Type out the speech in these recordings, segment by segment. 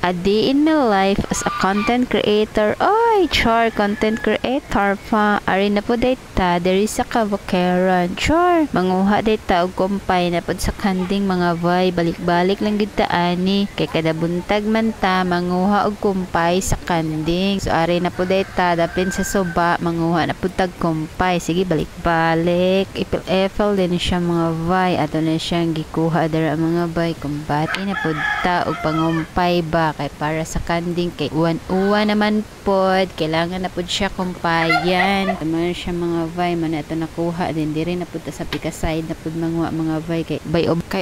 A day in my life as a content creator. Oy, char, content creator pa. Ari na po data, diri sa Kabukeran. Char, manguha data og kumpay na pod sa kanding mga bay. Balik-balik lang gid ta ani. Kay kada buntag man ta, manguha og kumpay sa kanding. So, ari na po data, dapin sa suba, manguha na po tag kumpay. Sige, balik-balik. Ipil-epil din siya mga bay. Ato na siyang gikuha dara mga bay. Kumbati na po ta og pangumpay ba. Kay para sa kanding kay uwan naman pod kailangan na pod siya kumpayan naman siya mga vay man ito nakuha din diri na pod sa pika side na pod mga vay kay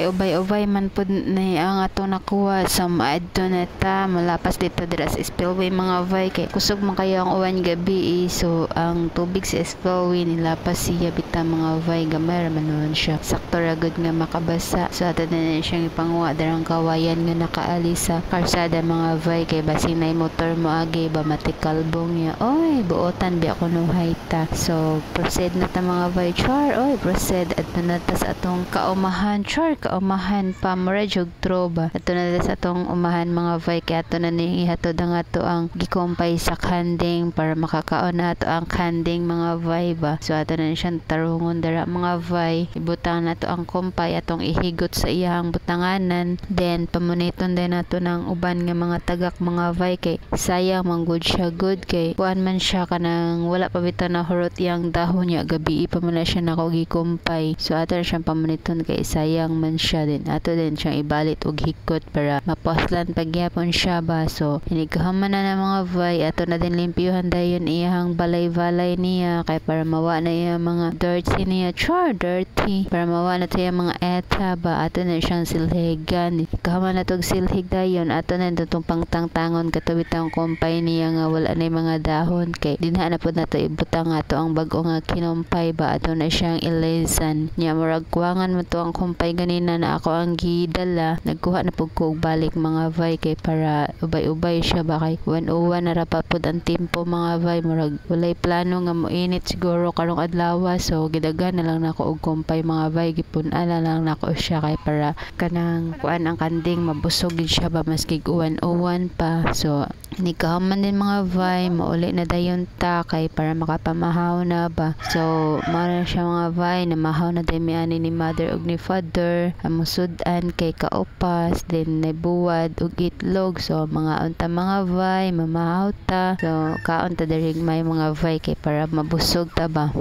ubay man pod na ang ato nakuha sa maadto na ta malapas dito dira sa spillway mga vay kay kusog man kayo ang uwan gabi so ang tubig sa spillway nilapas siya bita mga vay gamay man noon siya sakto ra gud nga makabasa so ato na siyang ipanguha darang kawayan nga nakaalis sa karsada mga vay kay basin na motor mo agi ba matikalbong niya oy buotan bi ako nuhay ta so proceed na ta mga vay char oy proceed at na ta sa atong kaumahan char kaumahan pa mura jog troba ato na ta sa atong umahan mga vay kay ato na ni ihatod ang ato ang gikumpay sa kanding para makakaon na ato ang kanding mga vay ba so ato na siyang tarungon dara mga vay ibutang nato ang kumpay atong ihigot sa iyang butanganan then pamuniton din nato ng uban nga mga tagak mga vay kay sayang manggod siya good kay kuan man siya kanang wala pa bitaw na hurot yang dahon niya gabi pa man siya nako gikumpay so ato siyang pamaniton kay sayang man siya din ato din siyang ibalit og hikot para mapaslan pagyapon siya ba so hinighaman na mga vay ato na din limpyuhan dayon iyang balay-balay niya kay para mawa na iya mga dirty niya char dirty para mawa na tayo mga eta ba ato na siyang silhigan kaman na tog silhig dayon ato na itong pangtangtangon katawit ang kumpay niya nga wala na mga dahon kay dinha na po nato ibutang ato ang bago nga kinumpay ba ato na siyang ilisan niya murag kuwangan mo to ang kumpay ganina na ako ang gidala nagkuha na po kog balik mga vay kay para ubay-ubay siya ba kay 101 na ra pa pod ang tempo mga vay murag walay plano nga moinit siguro karong adlaw so gidagan na lang nako og kumpay mga vay gipun-ala lang nako siya kay para kanang kuan ang kanding mabusog gid siya ba maski uwan pa so nikahaman din mga vay mauli na dayon ta kay para makapamahaw na ba so mara siya mga vay na mahaw na day ani ni mother ug ni father amusudan kay kaupas din nabuwad ug itlog so mga unta mga vay mamahaw ta so kaon ta diri may mga vay kay para mabusog ta ba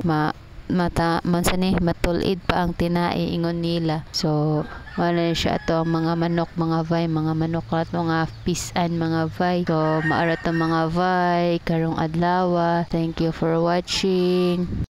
mansani matulid pa ang tinai ingon nila so wala siya ato ang mga manok mga vay mga manok at mga pisan mga vay so maara to mga vay karong adlaw thank you for watching.